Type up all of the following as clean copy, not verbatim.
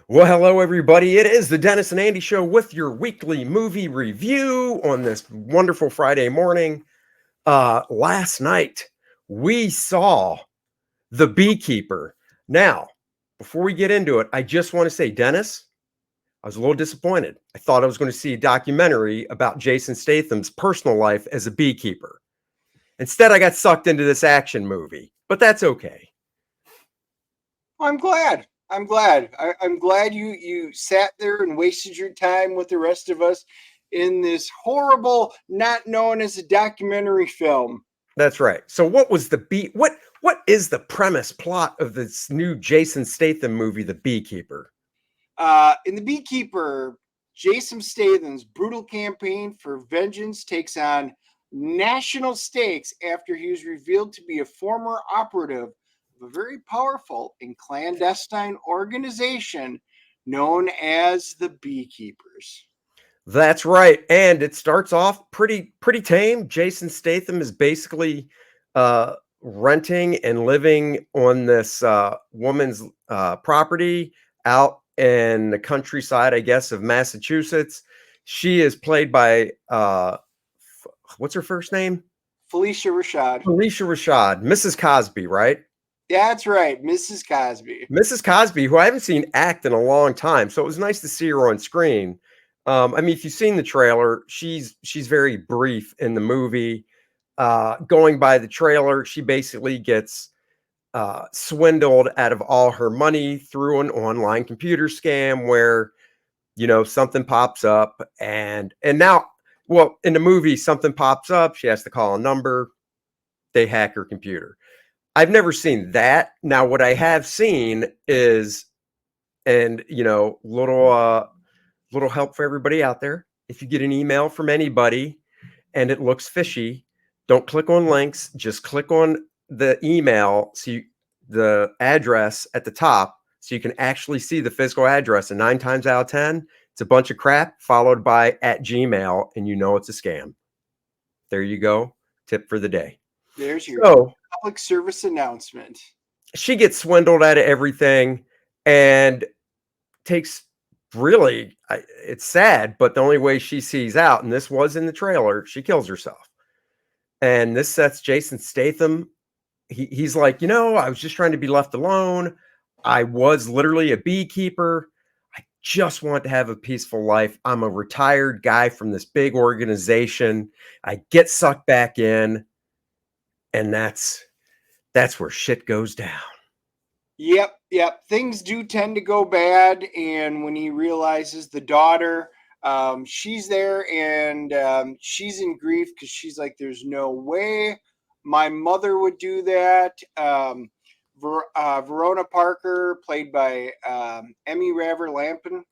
Well, hello, everybody. It is the Dennis and Andy Show with your weekly movie review on this wonderful Friday morning. Last night, we saw The Beekeeper. Now, before we get into it, I just want to say, Dennis, I was a little disappointed. I thought I was going to see a documentary about Jason Statham's personal life as a beekeeper. Instead, I got sucked into this action movie, but that's okay. I'm glad. I'm glad you sat there and wasted your time with the rest of us in this horrible, not known as a documentary film. That's right. So what was the bee what is the premise plot of this new Jason Statham movie, The Beekeeper? In The Beekeeper, Jason Statham's brutal campaign for vengeance takes on national stakes after he was revealed to be a former operative of a very powerful and clandestine organization known as the Beekeepers. That's right. And it starts off pretty tame. Jason Statham is basically renting and living on this woman's property out in the countryside, I guess, of Massachusetts. She is played by what's her first name? Felicia Rashad. Alicia Rashad, Mrs. Cosby, right? That's right, Mrs. Cosby. Mrs. Cosby, who I haven't seen act in a long time, so it was nice to see her on screen. I mean, if you've seen the trailer, she's very brief in the movie. Going by the trailer, she basically gets swindled out of all her money through an online computer scam where something pops up and now, well, in the movie something pops up. She has to call a number. They hack her computer. I've never seen that. Now, what I have seen is, and little help for everybody out there. If you get an email from anybody and it looks fishy, don't click on links. Just click on the email, the address at the top, so you can actually see the physical address. And 9 times out of 10, it's a bunch of crap followed by @Gmail, and you know it's a scam. There you go. Tip for the day. There's your So public service announcement. she gets swindled out of everything and takes it's sad, but the only way she sees out, and this was in the trailer, she kills herself. And this sets Jason Statham. He's like, I was just trying to be left alone. I was literally a beekeeper. I just want to have a peaceful life. I'm a retired guy from this big organization. I get sucked back in, and that's where shit goes down. Yep. Things do tend to go bad, and when he realizes the daughter, she's there, and she's in grief because she's like, "There's no way my mother would do that." Verona Parker, played by Emmy Raver Lampin,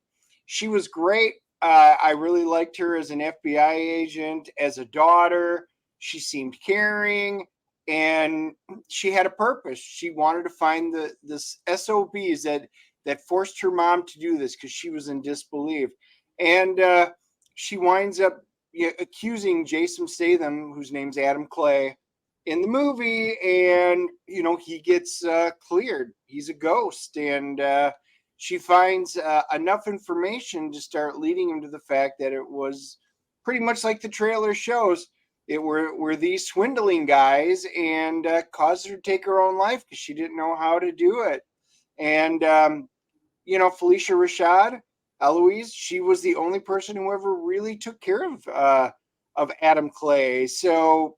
she was great. I really liked her as an FBI agent, as a daughter. She seemed caring, and she had a purpose. She wanted to find the SOBs that forced her mom to do this because she was in disbelief, and she winds up accusing Jason Statham, whose name's Adam Clay, in the movie, and he gets cleared. He's a ghost, and she finds enough information to start leading him to the fact that it was pretty much like the trailer shows. It were these swindling guys, and caused her to take her own life because she didn't know how to do it. And Felicia Rashad, Eloise, she was the only person who ever really took care of Adam Clay. So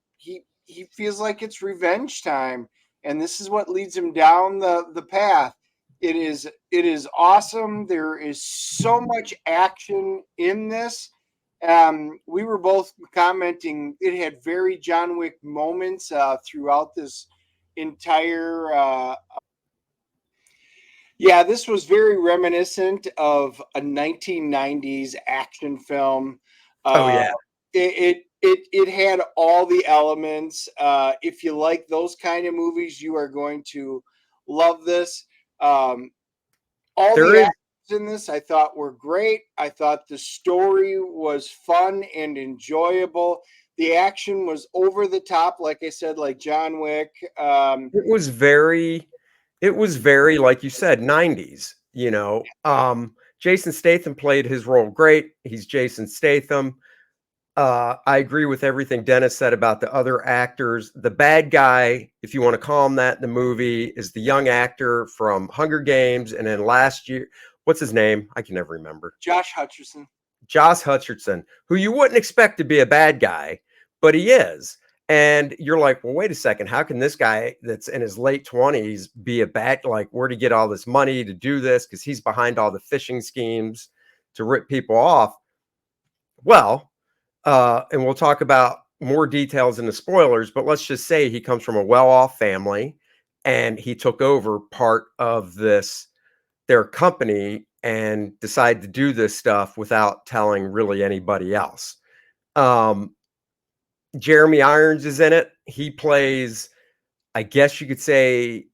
he feels like it's revenge time, and this is what leads him down the path. It is awesome. There is so much action in this. We were both commenting it had very John Wick moments throughout this entire. Yeah, this was very reminiscent of a 1990s action film. Oh Uh, yeah. it had all the elements. If you like those kind of movies, you are going to love this. Um, all There the is actors in this I thought were great. I thought the story was fun and enjoyable. The action was over the top, like I said, like John Wick. it was very like you said, 90s. You know, Jason Statham played his role great. He's Jason Statham. I agree with everything Dennis said about the other actors. The bad guy, if you want to call him that in the movie, is the young actor from Hunger Games. And then last year, what's his name? I can never remember. Josh Hutcherson. Josh Hutcherson, who you wouldn't expect to be a bad guy, but he is. And you're like, well, wait a second. How can this guy that's in his late 20s be a bad? Like, where'd he get all this money to do this? Because he's behind all the phishing schemes to rip people off. Well, and we'll talk about more details in the spoilers, but let's just say he comes from a well-off family and he took over part of their company and decided to do this stuff without telling really anybody else. Jeremy Irons is in it. He plays, I guess you could say,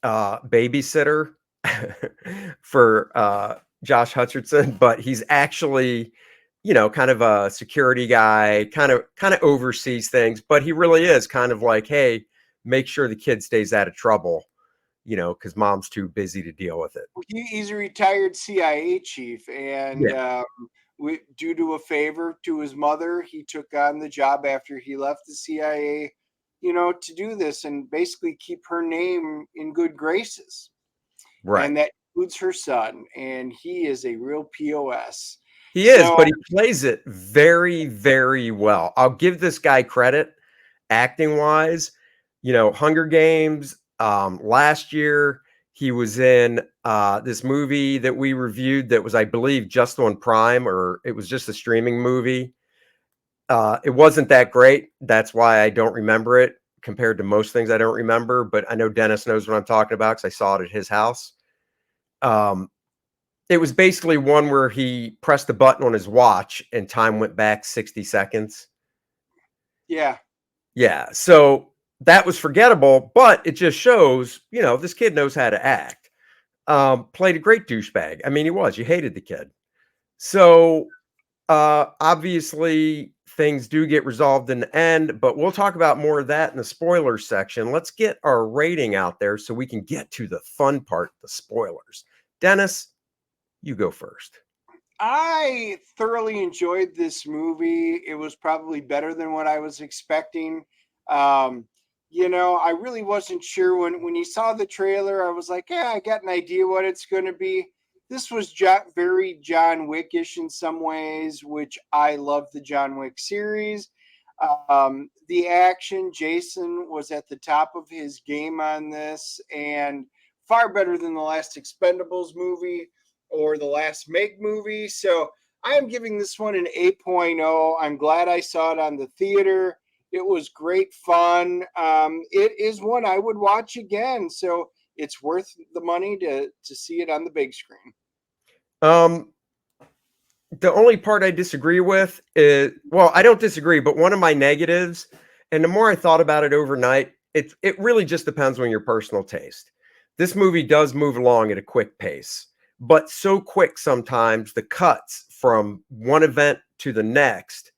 babysitter for Josh Hutcherson, but he's actually, kind of a security guy, kind of oversees things, but he really is kind of like, hey, make sure the kid stays out of trouble, because mom's too busy to deal with it. He's a retired CIA chief, and Yeah. due to a favor to his mother, he took on the job after he left the CIA, to do this and basically keep her name in good graces. Right. And that includes her son, and he is a real POS. He is, So but he plays it very, very well. I'll give this guy credit acting wise. Hunger Games, last year he was in this movie that we reviewed that was, I believe, just on Prime, or it was just a streaming movie. It wasn't that great. That's why I don't remember it compared to most things I don't remember, but I know Dennis knows what I'm talking about because I saw it at his house. It was basically one where he pressed a button on his watch and time went back 60 seconds. yeah, Yeah. So that was forgettable, but it just shows, this kid knows how to act. Played a great douchebag. I mean, he was. You hated the kid. So obviously things do get resolved in the end, but we'll talk about more of that in the spoilers section. Let's get our rating out there so we can get to the fun part, the spoilers. Dennis, you go first. I thoroughly enjoyed this movie. It was probably better than what I was expecting. Um, I really wasn't sure when you saw the trailer. I was like, yeah, I got an idea what it's going to be. This was very John Wickish in some ways, which I love the John Wick series. The action, Jason was at the top of his game on this, and far better than the last Expendables movie or the last Meg movie. So I am giving this one an 8.0. I'm glad I saw it on the theater. It was great fun. It is one I would watch again. So it's worth the money to see it on the big screen. Um, the only part I disagree with is, well, I don't disagree, but one of my negatives, and the more I thought about it overnight, it really just depends on your personal taste. This movie does move along at a quick pace, but so quick sometimes the cuts from one event to the next,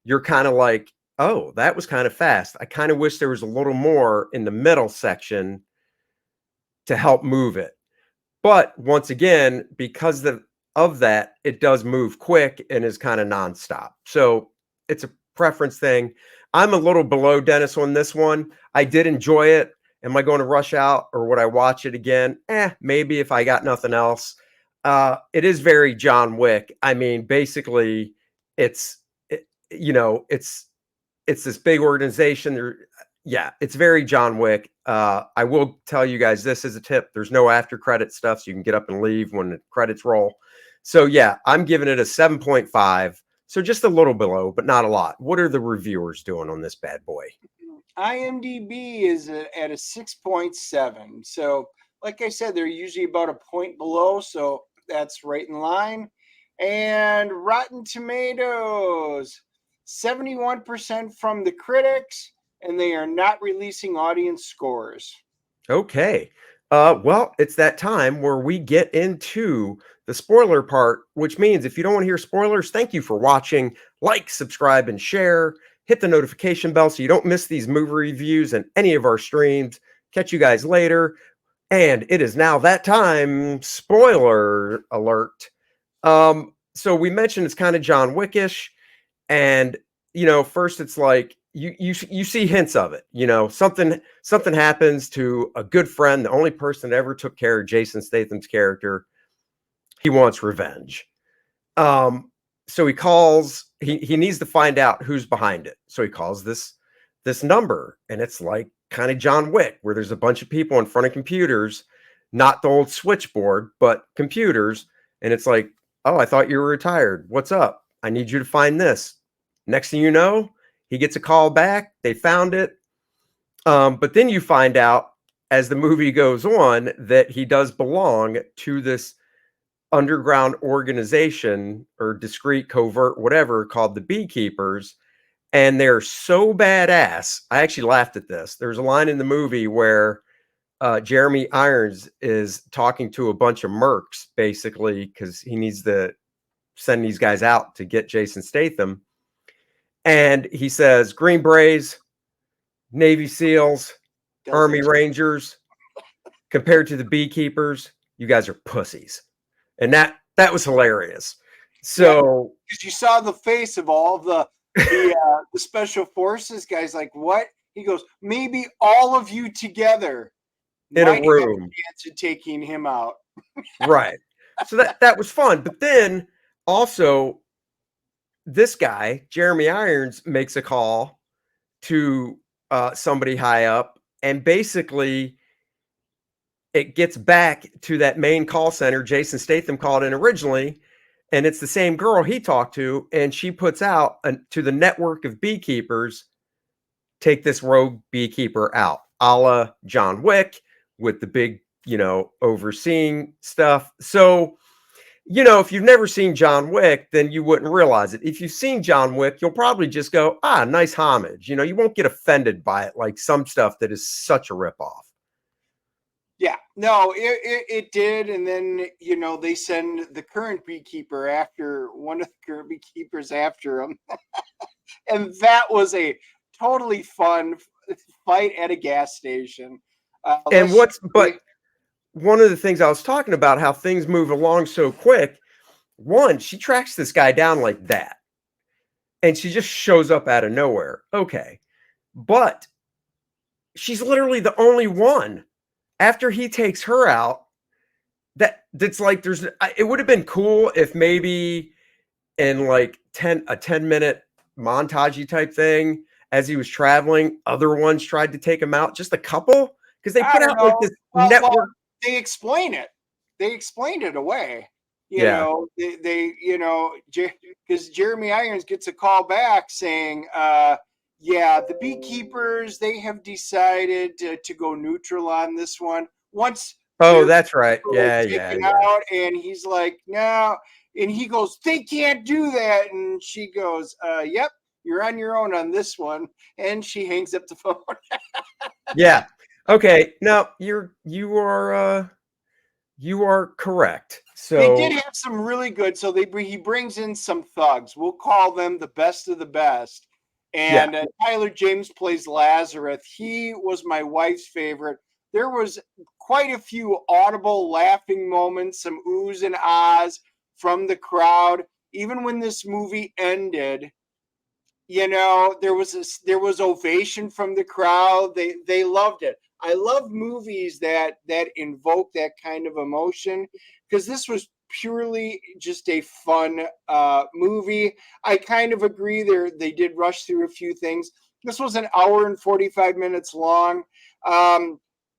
you're kind of like, oh, that was kind of fast. I kind of wish there was a little more in the middle section to help move it. But once again, because of that, it does move quick and is kind of nonstop. So it's a preference thing. I'm a little below Dennis on this one. I did enjoy it. Am I going to rush out or would I watch it again? Maybe if I got nothing else. It is very John Wick. I mean, basically, it's it, it's this big organization. Yeah, it's very John Wick. I will tell you guys this as a tip. There's no after credit stuff, so you can get up and leave when the credits roll. So yeah, I'm giving it a 7.5. So just a little below, but not a lot. What are the reviewers doing on this bad boy? IMDb is at a 6.7. So, like I said, they're usually about a point below. So that's right in line. And Rotten Tomatoes, 71% from the critics, and they are not releasing audience scores. Okay. Well, it's that time where we get into the spoiler part, which means if you don't want to hear spoilers, thank you for watching. Like, subscribe, and share. Hit the notification bell so you don't miss these movie reviews and any of our streams. Catch you guys later. And it is now that time. Spoiler alert. So we mentioned it's kind of John Wickish, and first it's like you see hints of it. Something happens to a good friend, the only person that ever took care of Jason Statham's character. He wants revenge. So he calls. He needs to find out who's behind it. So he calls this number, and it's like kind of John Wick, where there's a bunch of people in front of computers, not the old switchboard, but computers. And it's like, oh, I thought you were retired. What's up? I need you to find this. Next thing you know, he gets a call back. They found it. But then you find out as the movie goes on that he does belong to this underground organization or discreet, covert, whatever, called the BeeKeepers. And they're so badass. I actually laughed at this. There's a line in the movie where Jeremy Irons is talking to a bunch of mercs, basically, because he needs to send these guys out to get Jason Statham. And he says, Green Berets, Navy SEALs, Army Rangers, compared to the BeeKeepers, you guys are pussies. And that was hilarious. So because you saw the face of all the special forces guys, like, what? He goes, maybe all of you together in might a room have a chance of taking him out. Right. So that was fun. But then also this guy, Jeremy Irons, makes a call to somebody high up, and basically it gets back to that main call center Jason Statham called in originally, and it's the same girl he talked to, and she puts out to the network of beekeepers, take this rogue beekeeper out, a la John Wick, with the big, overseeing stuff. So, if you've never seen John Wick, then you wouldn't realize it. If you've seen John Wick, you'll probably just go, nice homage. You won't get offended by it like some stuff that is such a ripoff. Yeah, no, it did. And then, they send the current beekeeper after one of the current beekeepers after him. And that was a totally fun fight at a gas station. But one of the things I was talking about, how things move along so quick. One, she tracks this guy down like that, and she just shows up out of nowhere. Okay. But she's literally the only one after he takes her out. That's like, it would have been cool if maybe in like a 10-minute montagey type thing, as he was traveling, other ones tried to take him out, just a couple, because they put out like this network. Well, they explain it. They explained it away. Because Jeremy Irons gets a call back saying, the beekeepers, they have decided to go neutral on this one. Once that's right. Yeah. Out, and he's like, no. And he goes, they can't do that. And she goes, yep, you're on your own on this one. And she hangs up the phone. Yeah. Okay. Now you are correct. So they did have some really good. So he brings in some thugs. We'll call them the best of the best. And Tyler James plays Lazarus. He was my wife's favorite. There was quite a few audible laughing moments, some oohs and ahs from the crowd. Even when this movie ended, there was ovation from the crowd. They loved it. I love movies that invoke that kind of emotion, because this was purely just a fun movie. I kind of agree they did rush through a few things. This was an hour and 45 minutes long.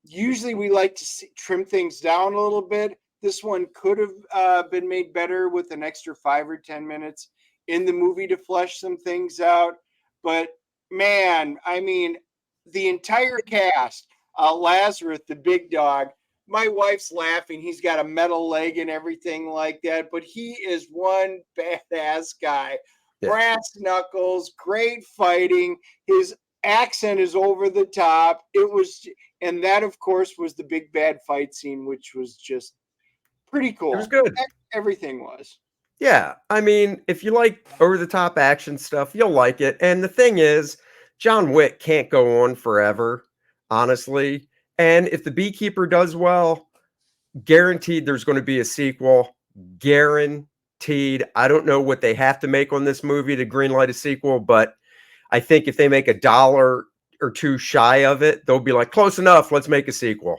Usually we like to trim things down a little bit. This one could have been made better with an extra 5 or 10 minutes in the movie to flesh some things out. But man, I mean, the entire cast, Lazarus, the big dog, my wife's laughing. He's got a metal leg and everything like that, but he is one badass guy. Yeah. Brass knuckles, great fighting. His accent is over the top. And that, of course, was the big bad fight scene, which was just pretty cool. It was good. Everything was. Yeah. I mean, if you like over-the-top action stuff, you'll like it. And the thing is, John Wick can't go on forever, honestly. And if the Beekeeper does well, guaranteed there's going to be a sequel. Guaranteed. I don't know what they have to make on this movie to greenlight a sequel, but I think if they make $1 or $2 shy of it, they'll be like, close enough, let's make a sequel.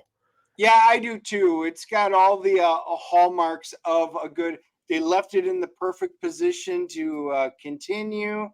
Yeah, I do too. It's got all the hallmarks of a good. They left it in the perfect position to continue.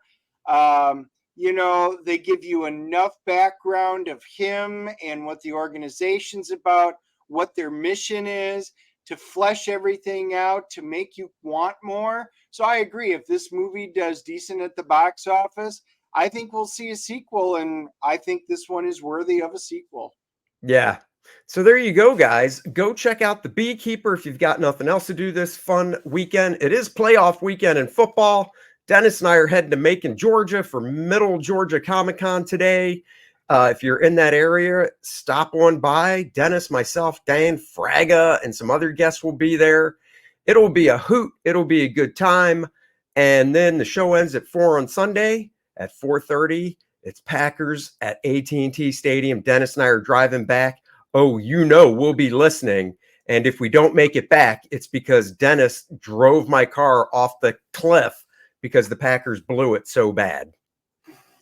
They give you enough background of him and what the organization's about, what their mission is, to flesh everything out, to make you want more. So I agree. If this movie does decent at the box office, I think we'll see a sequel, and I think this one is worthy of a sequel. Yeah. So there you go, guys. Go check out The Beekeeper if you've got nothing else to do this fun weekend. It is playoff weekend in football. Dennis and I are heading to Macon, Georgia for Middle Georgia Comic-Con today. If you're in that area, stop on by. Dennis, myself, Dan, Fraga, and some other guests will be there. It'll be a hoot. It'll be a good time. And then the show ends at 4 on Sunday. At 4:30, it's Packers at AT&T Stadium. Dennis and I are driving back. Oh, we'll be listening. And if we don't make it back, it's because Dennis drove my car off the cliff because the Packers blew it so bad.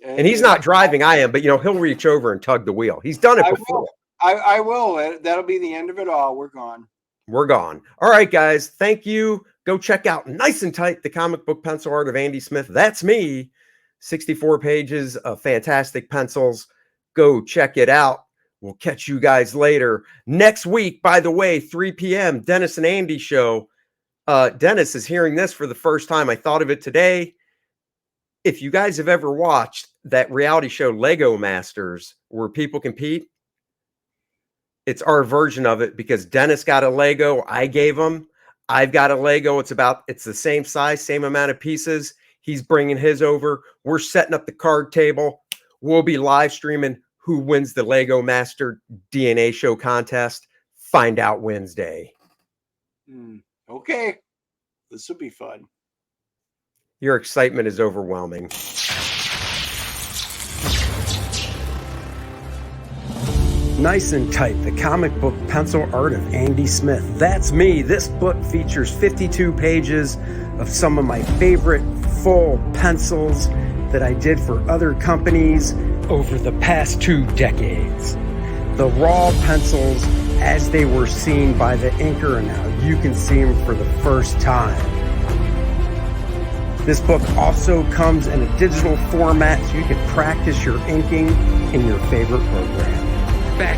And he's not driving, I am, but he'll reach over and tug the wheel. He's done it before. I will. That'll be the end of it all. We're gone. We're gone. All right, guys. Thank you. Go check out Nice and Tight, the comic book pencil art of Andy Smith. That's me. 64 pages of fantastic pencils. Go check it out. We'll catch you guys later. Next week, by the way, 3 p.m., Dennis and Andy show. Dennis is hearing this for the first time. I thought of it today. If you guys have ever watched that reality show Lego Masters where people compete, it's our version of it because Dennis got a Lego. I gave him. I've got a Lego. It's the same size, same amount of pieces. He's bringing his over. We're setting up the card table. We'll be live streaming who wins the Lego Master DNA show contest. Find out Wednesday. Okay. This will be fun. Your excitement is overwhelming. Nice and Tight, the comic book pencil art of Andy Smith. That's me. This book features 52 pages of some of my favorite full pencils that I did for other companies over the past 2 decades. The raw pencils as they were seen by the inker, and now you can see them for the first time. This book also comes in a digital format so you can practice your inking in your favorite program. Back